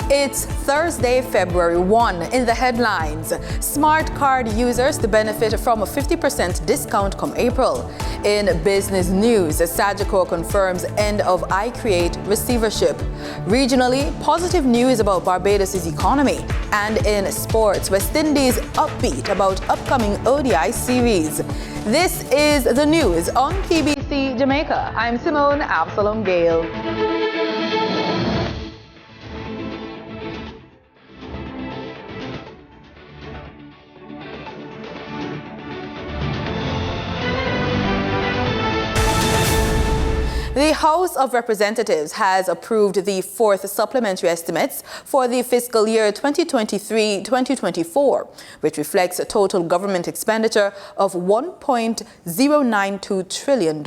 It's Thursday, February 1. In the headlines, smart card users to benefit from a 50% discount come April. In business news, Sagicor confirms end of ICreate receivership. Regionally, positive news about Barbados' economy. And in sports, West Indies upbeat about upcoming ODI series. This is the news on PBC Jamaica. I'm Simone Absalom Gale. The House of Representatives has approved the fourth supplementary estimates for the fiscal year 2023-2024, which reflects a total government expenditure of $1.092 trillion.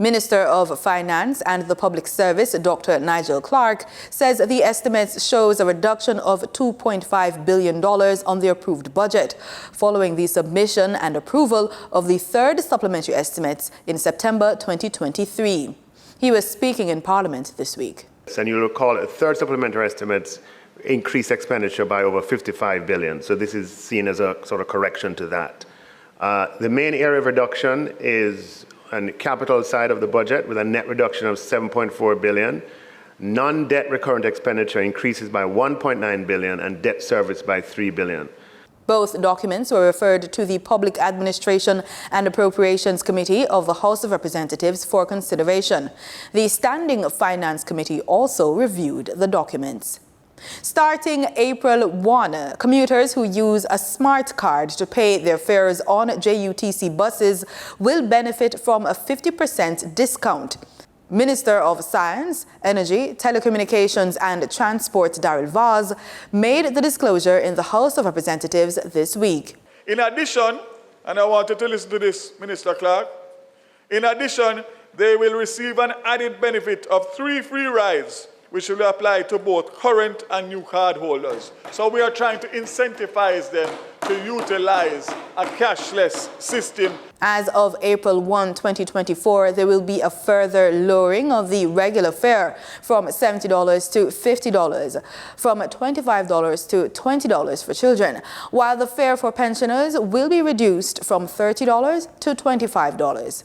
Minister of Finance and the Public Service, Dr. Nigel Clark, says the estimates shows a reduction of $2.5 billion on the approved budget, following the submission and approval of the third supplementary estimates in September 2023. He was speaking in Parliament this week. And you'll recall a third supplementary estimates increased expenditure by over $55 billion. So this is seen as a sort of correction to that. The main area of reduction is on the capital side of the budget, with a net reduction of $7.4 billion. Non-debt recurrent expenditure increases by $1.9 billion and debt service by $3 billion. Both documents were referred to the Public Administration and Appropriations Committee of the House of Representatives for consideration. The Standing Finance Committee also reviewed the documents. Starting April 1, commuters who use a smart card to pay their fares on JUTC buses will benefit from a 50% discount. Minister of Science, Energy, Telecommunications and Transport Daryl Vaz made the disclosure in the House of Representatives this week. In addition, and I want you to listen to this, Minister Clark, in addition, they will receive an added benefit of 3 free rides, which will apply to both current and new card holders. So we are trying to incentivize them to utilize a cashless system. As of April 1, 2024, there will be a further lowering of the regular fare from $70 to $50, from $25 to $20 for children, while the fare for pensioners will be reduced from $30 to $25.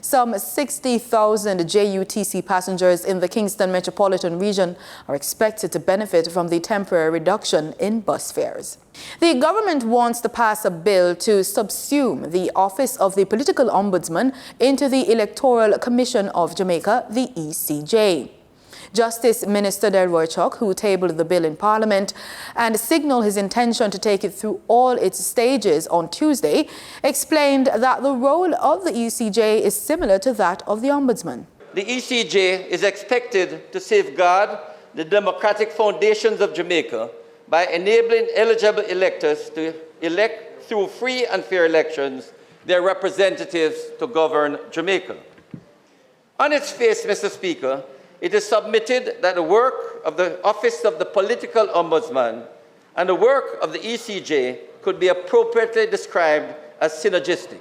Some 60,000 JUTC passengers in the Kingston metropolitan region are expected to benefit from the temporary reduction in bus fares. The government wants to pass a bill to subsume the Office of the Political Ombudsman into the Electoral Commission of Jamaica, the ECJ. Justice Minister Delroy Chuck, who tabled the bill in Parliament and signaled his intention to take it through all its stages on Tuesday, explained that the role of the ECJ is similar to that of the Ombudsman. The ECJ is expected to safeguard the democratic foundations of Jamaica by enabling eligible electors to elect through free and fair elections their representatives to govern Jamaica. On its face, Mr. Speaker, it is submitted that the work of the Office of the Political Ombudsman and the work of the ECJ could be appropriately described as synergistic.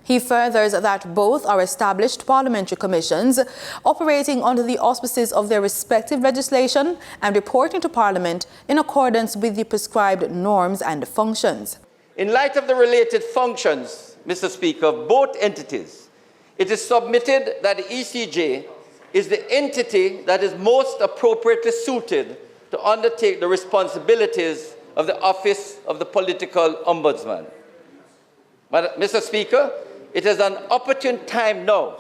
He furthers that both are established parliamentary commissions operating under the auspices of their respective legislation and reporting to Parliament in accordance with the prescribed norms and functions. In light of the related functions, Mr. Speaker, of both entities, it is submitted that the ECJ is the entity that is most appropriately suited to undertake the responsibilities of the Office of the Political Ombudsman. But, Mr. Speaker, it is an opportune time now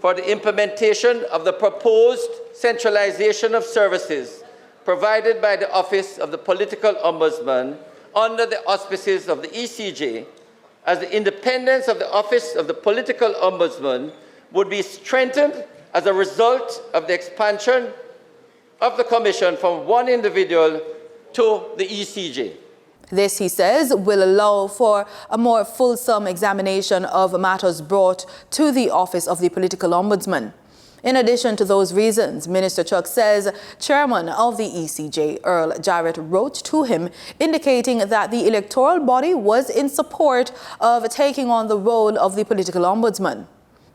for the implementation of the proposed centralization of services provided by the Office of the Political Ombudsman under the auspices of the ECJ, as the independence of the Office of the Political Ombudsman would be strengthened as a result of the expansion of the Commission from one individual to the ECJ. This, he says, will allow for a more fulsome examination of matters brought to the Office of the Political Ombudsman. In addition to those reasons, Minister Chuck says Chairman of the ECJ, Earl Jarrett, wrote to him indicating that the electoral body was in support of taking on the role of the Political Ombudsman.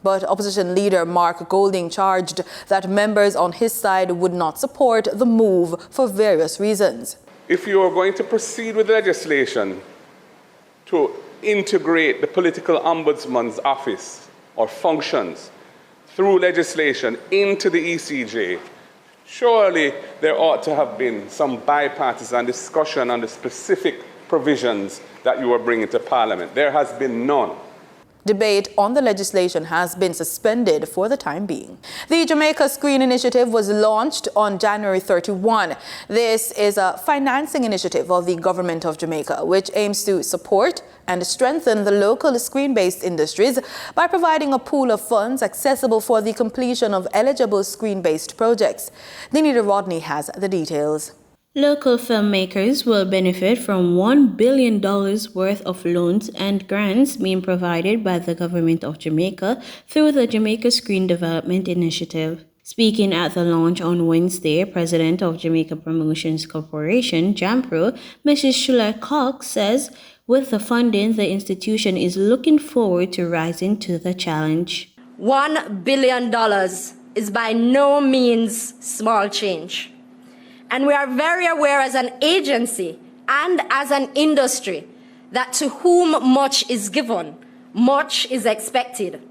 But opposition leader Mark Golding charged that members on his side would not support the move for various reasons. If you are going to proceed with legislation to integrate the political ombudsman's office or functions through legislation into the ECJ, surely there ought to have been some bipartisan discussion on the specific provisions that you are bringing to Parliament. There has been none. Debate on the legislation has been suspended for the time being. The Jamaica Screen Initiative was launched on January 31. This is a financing initiative of the government of Jamaica, which aims to support and strengthen the local screen-based industries by providing a pool of funds accessible for the completion of eligible screen-based projects. Denita Rodney has the details. Local filmmakers will benefit from $1 billion worth of loans and grants being provided by the government of Jamaica through the Jamaica Screen Development Initiative. Speaking at the launch on Wednesday, President of Jamaica Promotions Corporation, JAMPRO, Mrs. Shula Cox, says with the funding, the institution is looking forward to rising to the challenge. $1 billion is by no means small change. And we are very aware as an agency and as an industry that to whom much is given, much is expected.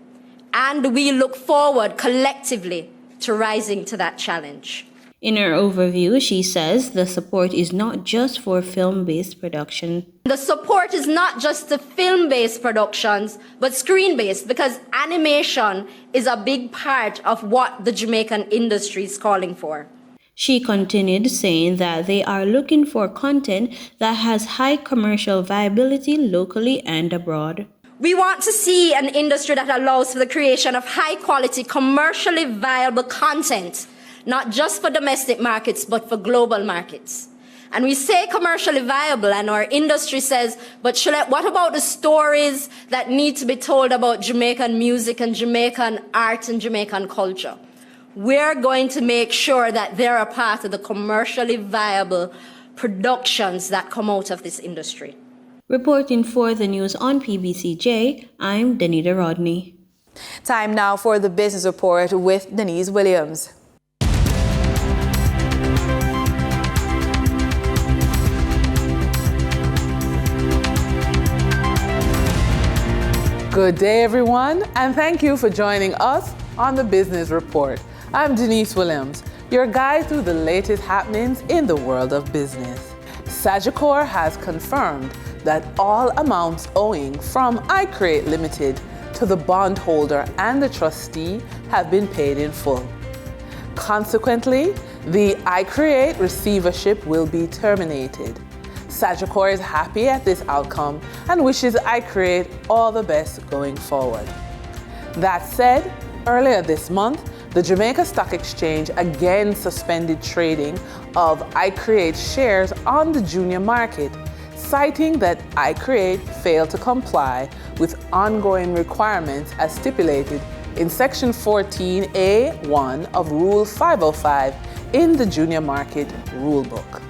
And we look forward collectively to rising to that challenge. In her overview, she says the support is not just for film-based production. The support is not just to film-based productions, but screen-based, because animation is a big part of what the Jamaican industry is calling for. She continued saying that they are looking for content that has high commercial viability locally and abroad. We want to see an industry that allows for the creation of high-quality, commercially viable content, not just for domestic markets, but for global markets. And we say commercially viable, and our industry says, but what about the stories that need to be told about Jamaican music and Jamaican art and Jamaican culture? We're going to make sure that they're a part of the commercially viable productions that come out of this industry. Reporting for the news on PBCJ, I'm Denita Rodney. Time now for the business report with Denise Williams. Good day, everyone, and thank you for joining us on the Business Report. I'm Denise Williams, your guide through the latest happenings in the world of business. Sagicor has confirmed that all amounts owing from ICreate Limited to the bondholder and the trustee have been paid in full. Consequently, the ICreate receivership will be terminated. Sagicor is happy at this outcome and wishes ICreate all the best going forward. That said, earlier this month, the Jamaica Stock Exchange again suspended trading of ICreate shares on the junior market, citing that ICreate failed to comply with ongoing requirements as stipulated in Section 14A(1) of Rule 505 in the Junior Market Rulebook.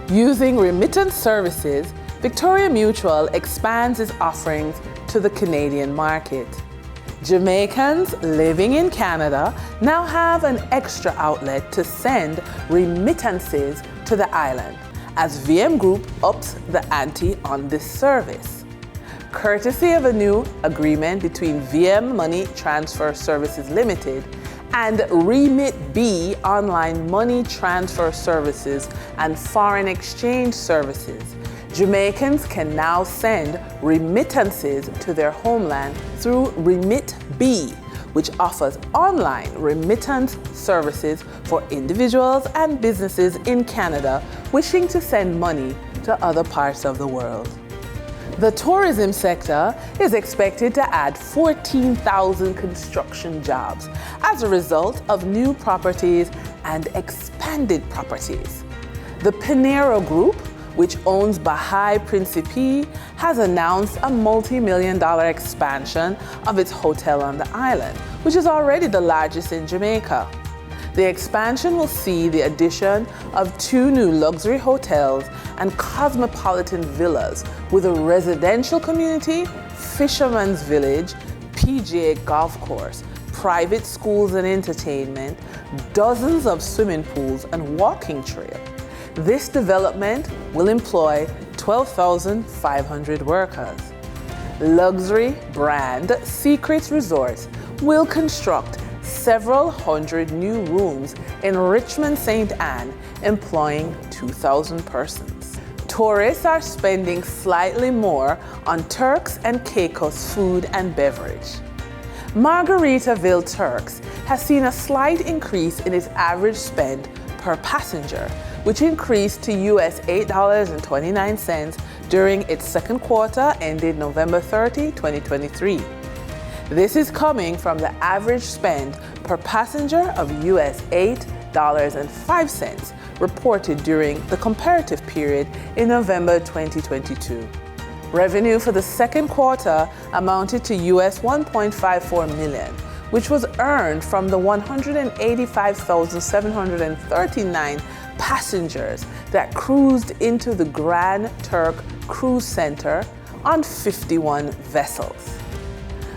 Using remittance services, Victoria Mutual expands its offerings to the Canadian market. Jamaicans living in Canada now have an extra outlet to send remittances to the island, as VM Group ups the ante on this service. Courtesy of a new agreement between VM Money Transfer Services Limited and RemitB Online Money Transfer Services and Foreign Exchange Services, Jamaicans can now send remittances to their homeland through RemitB, which offers online remittance services for individuals and businesses in Canada wishing to send money to other parts of the world. The tourism sector is expected to add 14,000 construction jobs as a result of new properties and expanded properties. The Pinero Group, which owns Bahai Principe, has announced a multi-million-dollar expansion of its hotel on the island, which is already the largest in Jamaica. The expansion will see the addition of 2 new luxury hotels and cosmopolitan villas with a residential community, fisherman's village, PGA golf course, private schools and entertainment, dozens of swimming pools and walking trails. This development will employ 12,500 workers. Luxury brand Secret Resorts will construct several hundred new rooms in Richmond St. Anne, employing 2,000 persons. Tourists are spending slightly more on Turks and Caicos food and beverage. Margaritaville Turks has seen a slight increase in its average spend per passenger, which increased to US $8.29 during its second quarter ended November 30, 2023. This is coming from the average spend per passenger of US $8.05 reported during the comparative period in November 2022. Revenue for the second quarter amounted to US $1.54 million, which was earned from the 185,739 passengers that cruised into the Grand Turk Cruise Center on 51 vessels.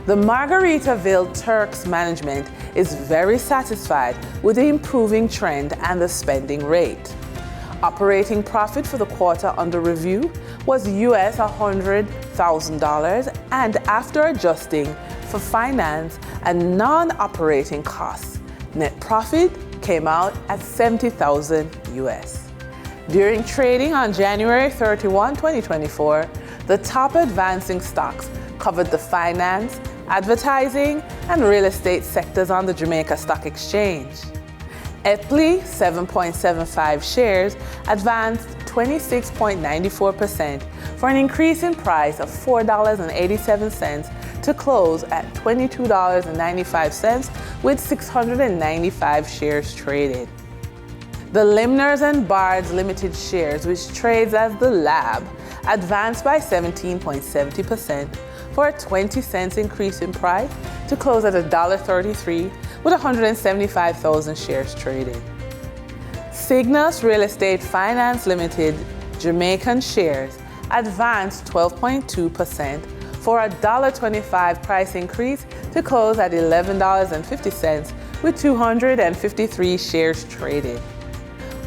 The Margaritaville Turks management is very satisfied with the improving trend and the spending rate. Operating profit for the quarter under review was US $100,000, and after adjusting for finance and non-operating costs, net profit came out at $70,000 US. During trading on January 31, 2024, the top advancing stocks covered the finance, advertising, and real estate sectors on the Jamaica Stock Exchange. Epley 7.75 shares advanced 26.94% for an increase in price of $4.87 to close at $22.95 with 695 shares traded. The Limners and Bards Limited shares, which trades as the Lab, advanced by 17.70% for a 20 cents increase in price to close at $1.33 with 175,000 shares traded. Cygnus Real Estate Finance Limited Jamaican shares advanced 12.2% for a $1.25 price increase to close at $11.50 with 253 shares traded.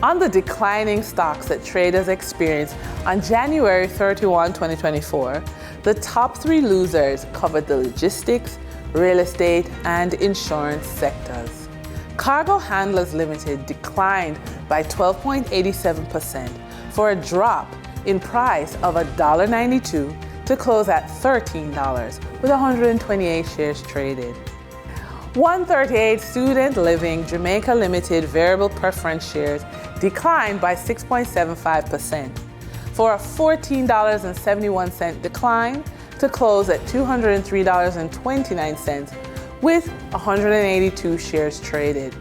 On the declining stocks that traders experienced on January 31, 2024, the top three losers covered the logistics, real estate, and insurance sectors. Cargo Handlers Limited declined by 12.87% for a drop in price of $1.92 to close at $13 with 128 shares traded. 138 Student Living Jamaica Limited variable preference shares declined by 6.75% for a $14.71 decline to close at $203.29 with 182 shares traded.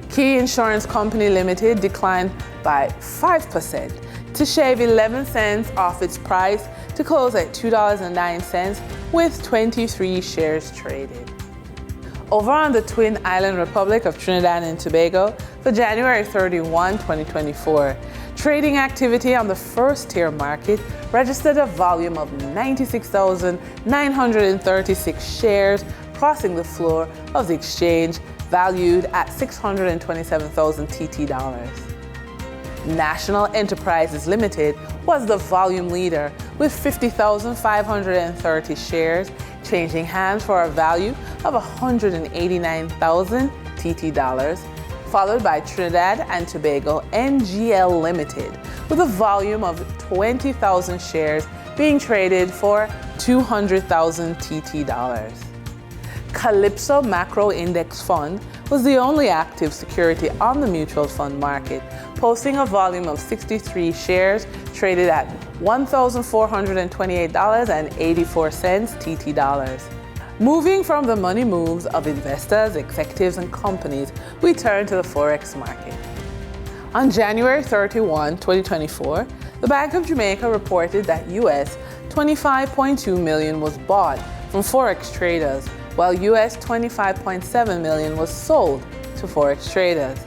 Key Insurance Company Limited declined by 5% to shave 11 cents off its price to close at $2.09 with 23 shares traded. Over on the Twin Island Republic of Trinidad and Tobago, for January 31, 2024, trading activity on the first tier market registered a volume of 96,936 shares crossing the floor of the exchange, valued at 627,000 TT dollars. National Enterprises Limited was the volume leader with 50,530 shares changing hands for a value of 189,000 TT dollars, followed by Trinidad and Tobago NGL Limited with a volume of 20,000 shares being traded for 200,000 TT dollars. Calypso Macro Index Fund was the only active security on the mutual fund market, posting a volume of 63 shares traded at $1,428.84 TT dollars. Moving from the money moves of investors, executives, and companies, we turn to the Forex market. On January 31, 2024, the Bank of Jamaica reported that US $25.2 million was bought from Forex traders, while US $25.7 million was sold to Forex traders.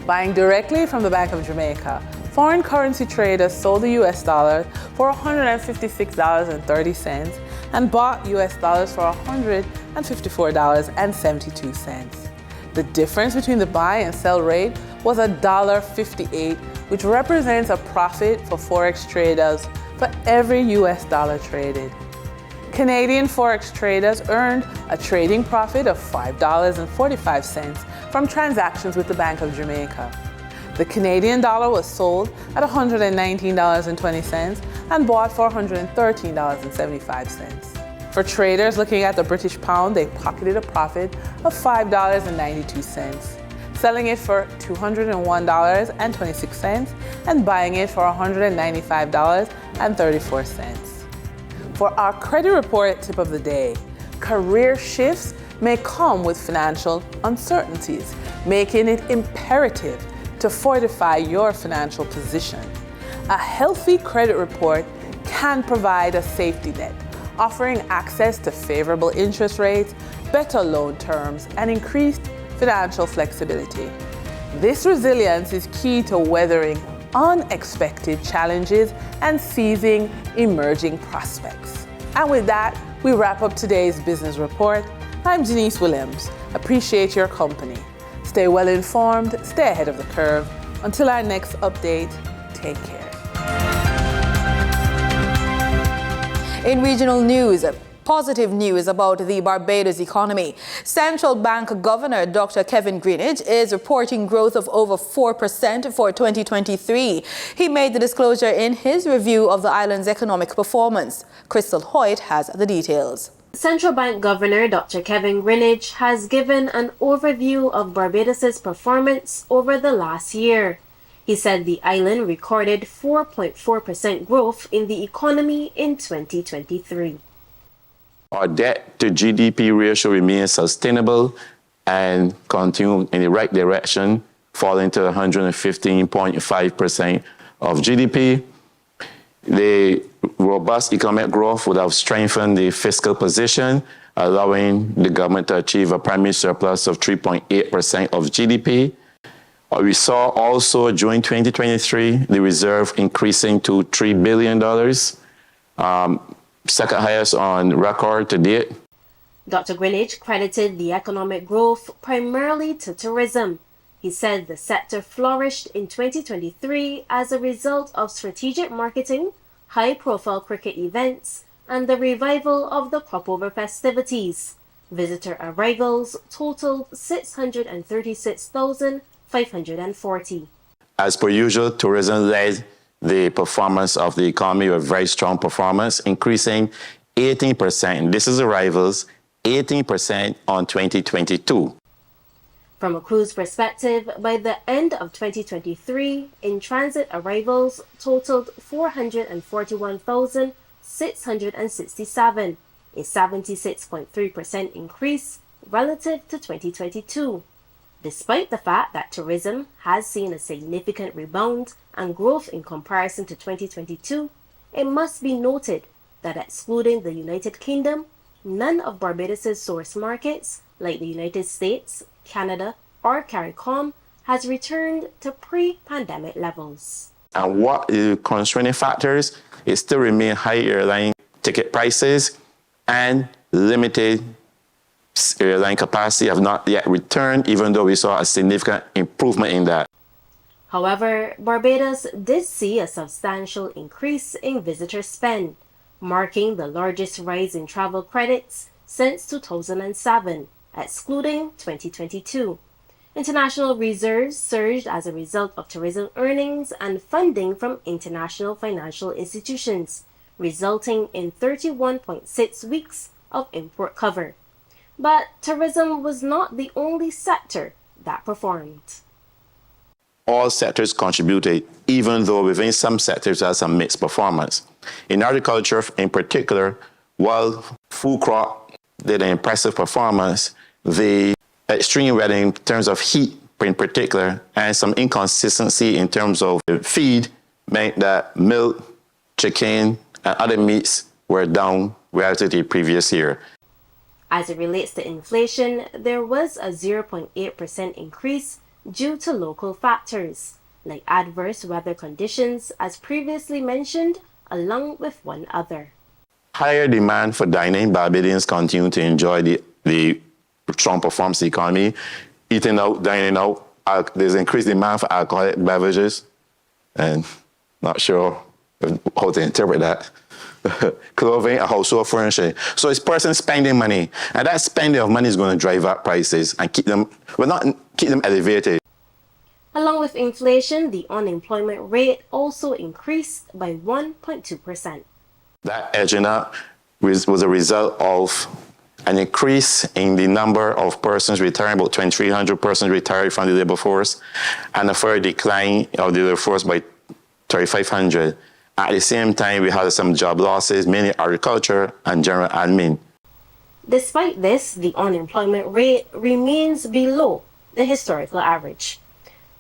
Buying directly from the Bank of Jamaica, foreign currency traders sold the US dollar for $156.30 and bought US dollars for $154.72. The difference between the buy and sell rate was $1.58, which represents a profit for Forex traders for every US dollar traded. Canadian Forex traders earned a trading profit of $5.45 from transactions with the Bank of Jamaica. The Canadian dollar was sold at $119.20 and bought for $113.75. For traders looking at the British pound, they pocketed a profit of $5.92, selling it for $201.26 and buying it for $195.34. For our credit report tip of the day, career shifts may come with financial uncertainties, making it imperative to fortify your financial position. A healthy credit report can provide a safety net, offering access to favorable interest rates, better loan terms, and increased financial flexibility. This resilience is key to weathering unexpected challenges and seizing emerging prospects. And with that, we wrap up today's business report. I'm Denise Williams. Appreciate your company. Stay well informed, stay ahead of the curve. Until our next update, take care. In regional news, positive news about the Barbados economy. Central Bank Governor Dr. Kevin Greenidge is reporting growth of over 4% for 2023. He made the disclosure in his review of the island's economic performance. Crystal Hoyt has the details. Central Bank Governor Dr. Kevin Greenidge has given an overview of Barbados's performance over the last year. He said the island recorded 4.4% growth in the economy in 2023. Our debt to GDP ratio remains sustainable and continue in the right direction, falling to 115.5% of GDP. The robust economic growth would have strengthened the fiscal position, allowing the government to achieve a primary surplus of 3.8% of GDP. We saw also during 2023 the reserve increasing to $3 billion, second highest on record to date. Dr. Greenidge credited the economic growth primarily to tourism. He said the sector flourished in 2023 as a result of strategic marketing, high-profile cricket events, and the revival of the crop-over festivities. Visitor arrivals totaled 636,540. As per usual, tourism led the performance of the economy with very strong performance, increasing 18%. This is arrivals, 18% on 2022. From a cruise perspective, by the end of 2023, in-transit arrivals totaled 441,667, a 76.3% increase relative to 2022. Despite the fact that tourism has seen a significant rebound and growth in comparison to 2022, it must be noted that excluding the United Kingdom, none of Barbados's source markets, like the United States, Canada, or CARICOM, has returned to pre-pandemic levels. And what is constraining factors is still remain high airline ticket prices and limited airline capacity have not yet returned, even though we saw a significant improvement in that. However, Barbados did see a substantial increase in visitor spend, marking the largest rise in travel credits since 2007, excluding 2022. International reserves surged as a result of tourism earnings and funding from international financial institutions, resulting in 31.6 weeks of import cover. But tourism was not the only sector that performed. All sectors contributed, even though within some sectors there was some mixed performance. In agriculture in particular, while food crop did an impressive performance, the extreme weather in terms of heat in particular and some inconsistency in terms of feed meant that milk, chicken, and other meats were down relative to the previous year. As it relates to inflation, there was a 0.8% increase due to local factors, like adverse weather conditions, as previously mentioned, along with one other. higher demand for dining, Barbadians continue to enjoy the strong performance of the economy. Eating out, dining out, there's increased demand for alcoholic beverages, and not sure how to interpret that. Clothing and household furnishing. So it's person spending money, and that spending of money is going to drive up prices and keep them elevated. Along with inflation, the unemployment rate also increased by 1.2%. That edging up was a result of an increase in the number of persons retiring, about 2,300 persons retired from the labor force, and a further decline of the labor force by 3,500. At the same time, we had some job losses, mainly agriculture and general admin. Despite this, the unemployment rate remains below the historical average.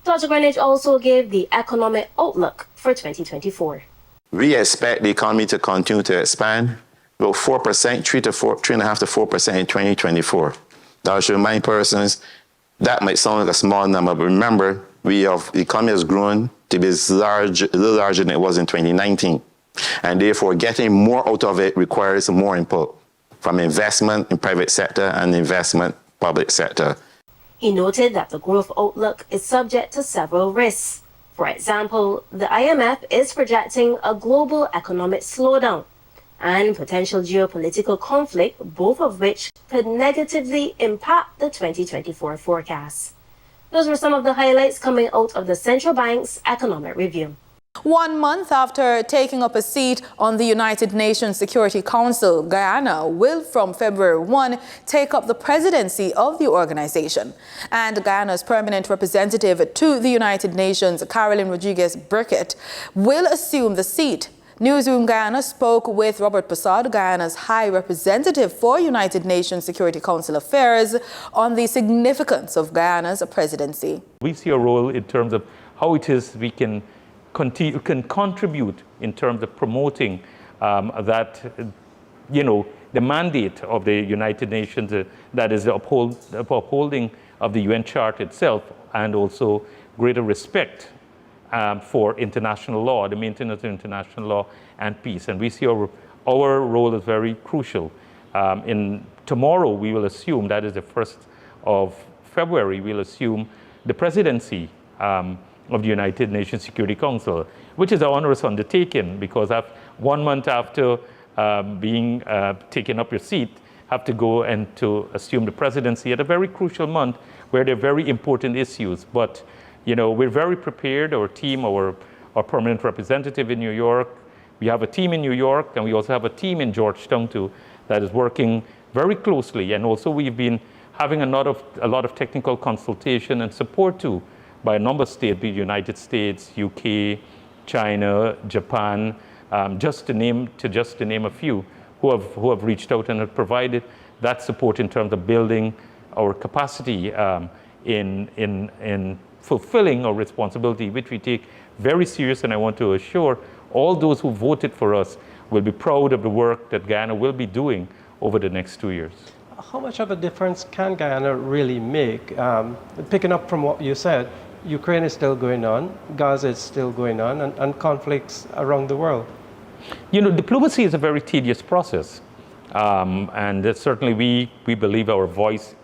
Dr. Greenwich also gave the economic outlook for 2024. We expect the economy to continue to expand, about 4%, 3.5 to 4% in 2024. Now, to remind persons, that might sound like a small number, but remember, the economy has grown to be a little larger than it was in 2019. And therefore, getting more out of it requires more input from investment in private sector and investment public sector. He noted that the growth outlook is subject to several risks. For example, the IMF is projecting a global economic slowdown and potential geopolitical conflict, both of which could negatively impact the 2024 forecast. Those were some of the highlights coming out of the Central Bank's Economic Review. 1 month after taking up a seat on the United Nations Security Council, Guyana will from February 1 take up the presidency of the organization. And Guyana's permanent representative to the United Nations, Caroline Rodriguez-Burkett, will assume the seat. Newsroom Guyana spoke with Robert Posad, Guyana's High Representative for United Nations Security Council Affairs, on the significance of Guyana's presidency. We see a role in terms of how it is we can contribute in terms of promoting the mandate of the United Nations, that is the upholding of the UN Charter itself, and also greater respect for international law, the maintenance of international law and peace. And we see our role is very crucial. Tomorrow we will assume, that is the 1st of February, we'll assume the presidency of the United Nations Security Council, which is an onerous undertaking, because 1 month after being taken up your seat, have to go and to assume the presidency at a very crucial month where there are very important issues. But we're very prepared. Our team, our permanent representative in New York, we have a team in New York, and we also have a team in Georgetown too that is working very closely. And also we've been having a lot of technical consultation and support too by a number of states, be it United States, UK, China, Japan, just to name a few, who have reached out and have provided that support in terms of building our capacity in fulfilling our responsibility, which we take very serious. And I want to assure all those who voted for us will be proud of the work that Guyana will be doing over the next 2 years. How much of a difference can Guyana really make? Picking up from what you said, Ukraine is still going on, Gaza is still going on, and conflicts around the world. Diplomacy is a very tedious process. And certainly we believe our voice,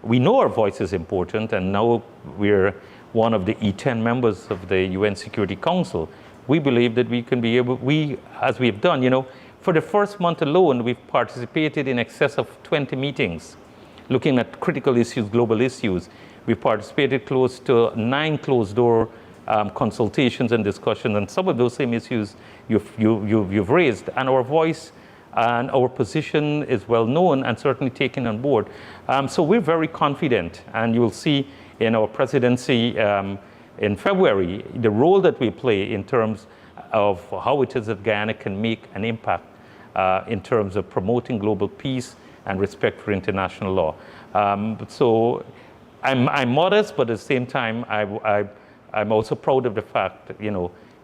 we know our voice is important, and now we're one of the E10 members of the UN Security Council. We believe that we can be able, as we've done, for the first month alone, we've participated in excess of 20 meetings, looking at critical issues, global issues. We've participated close to 9 closed-door consultations and discussions, and some of those same issues you've raised. And our voice and our position is well known and certainly taken on board. So we're very confident, and you'll see in our presidency in February the role that we play in terms of how it is that Guyana can make an impact in terms of promoting global peace and respect for international law. So I'm modest, but at the same time, I'm also proud of the fact,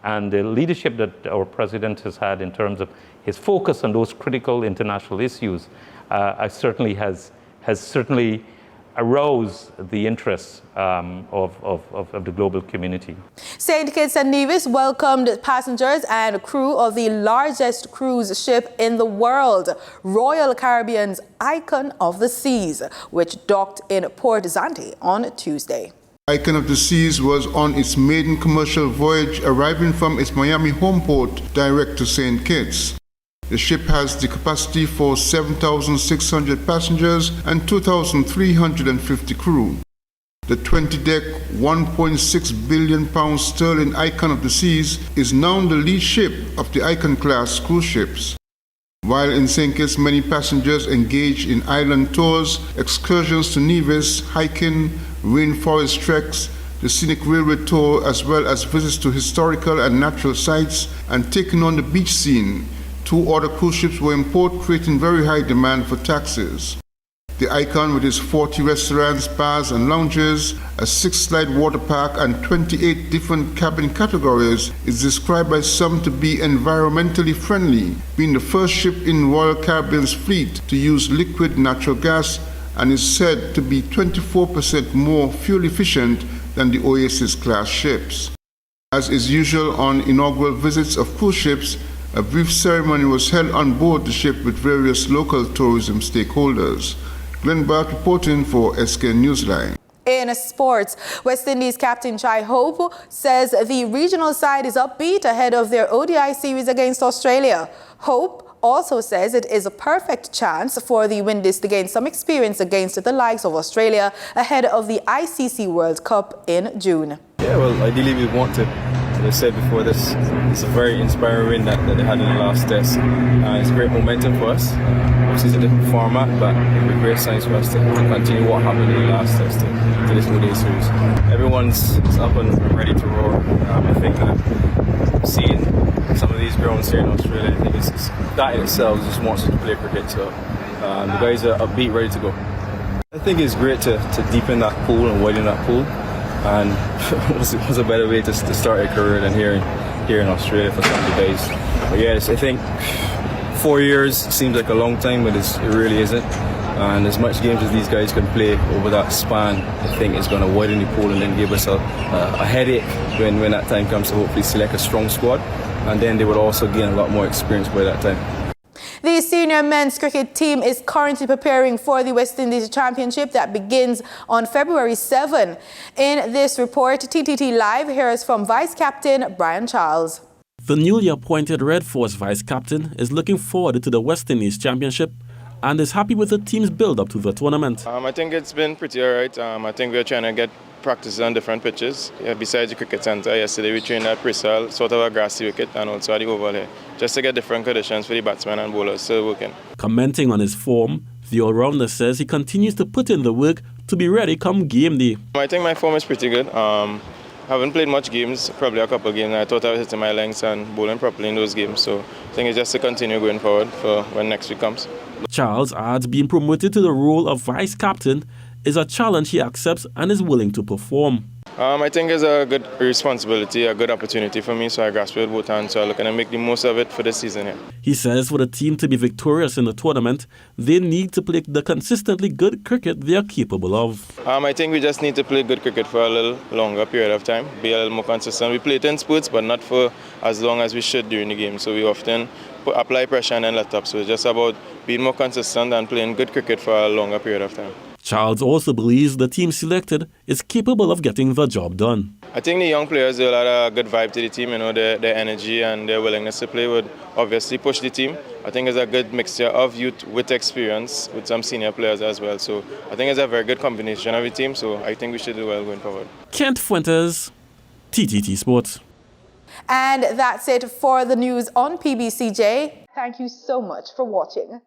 and the leadership that our president has had in terms of his focus on those critical international issues, certainly has certainly arouse the interests of the global community. St. Kitts and Nevis welcomed passengers and crew of the largest cruise ship in the world, Royal Caribbean's Icon of the Seas, which docked in Port Zante on Tuesday. Icon of the Seas was on its maiden commercial voyage, arriving from its Miami home port direct to St. Kitts. The ship has the capacity for 7,600 passengers and 2,350 crew. The 20-deck, £1.6 billion sterling Icon of the Seas is now the lead ship of the Icon-class cruise ships. While in St. Kitts, many passengers engage in island tours, excursions to Nevis, hiking, rainforest treks, the scenic railway tour, as well as visits to historical and natural sites and taking on the beach scene. 2 other cruise ships were in port, creating very high demand for taxis. The Icon, with its 40 restaurants, bars and lounges, a 6-slide water park and 28 different cabin categories, is described by some to be environmentally friendly, being the first ship in Royal Caribbean's fleet to use liquid natural gas, and is said to be 24% more fuel efficient than the Oasis-class ships. As is usual on inaugural visits of cruise ships, a brief ceremony was held on board the ship with various local tourism stakeholders. Glenn Bart reporting for SK Newsline. In sports, West Indies captain Chai Hope says the regional side is upbeat ahead of their ODI series against Australia. Hope also says it is a perfect chance for the Windies to gain some experience against the likes of Australia ahead of the ICC World Cup in June. Yeah, well, ideally we want to. As I said before, this is a very inspiring win that they had in the last test. It's great momentum for us. Obviously it's a different format, but it would be great signs for us to continue what happened in the last test to this ODI series. Everyone's up and ready to roar. I think that seeing some of these grounds here in Australia, I think it's that in itself just wants us to play cricket. So the guys are upbeat, ready to go. I think it's great to deepen that pool and widen that pool. And what's a better way to start a career than here in Australia for some of the guys. But yes, I think 4 years seems like a long time, but it really isn't. And as much games as these guys can play over that span, I think it's going to widen the pool and then give us a headache when that time comes to hopefully select a strong squad. And then they would also gain a lot more experience by that time. The senior men's cricket team is currently preparing for the West Indies Championship that begins on February 7. In this report, TTT Live hears from Vice Captain Brian Charles. The newly appointed Red Force Vice Captain is looking forward to the West Indies Championship and is happy with the team's build-up to the tournament. I think it's been pretty alright. I think we're trying to get practices on different pitches. Besides the cricket centre, yesterday we trained at Bristol, sort of a grassy wicket, and also at the oval here, just to get different conditions for the batsmen and bowlers still working. Commenting on his form, the all-rounder says he continues to put in the work to be ready come game day. I think my form is pretty good. Haven't played much games, probably a couple of games. I thought I was hitting my lengths and bowling properly in those games, so I think it's just to continue going forward for when next week comes. Charles adds being promoted to the role of Vice Captain is a challenge he accepts and is willing to perform. I think it's a good responsibility, a good opportunity for me, so I grasp it with both hands, so I'm looking to make the most of it for this season. Yeah. He says for the team to be victorious in the tournament, they need to play the consistently good cricket they are capable of. I think we just need to play good cricket for a little longer period of time, be a little more consistent. We play it in spurts, but not for as long as we should during the game, so we often apply pressure and then let up. So it's just about being more consistent and playing good cricket for a longer period of time. Charles also believes the team selected is capable of getting the job done. I think the young players, they'll add a good vibe to the team. You know, their energy and their willingness to play would obviously push the team. I think it's a good mixture of youth with experience, with some senior players as well. So I think it's a very good combination of the team. So I think we should do well going forward. Kent Fuentes, TTT Sports. And that's it for the news on PBCJ. Thank you so much for watching.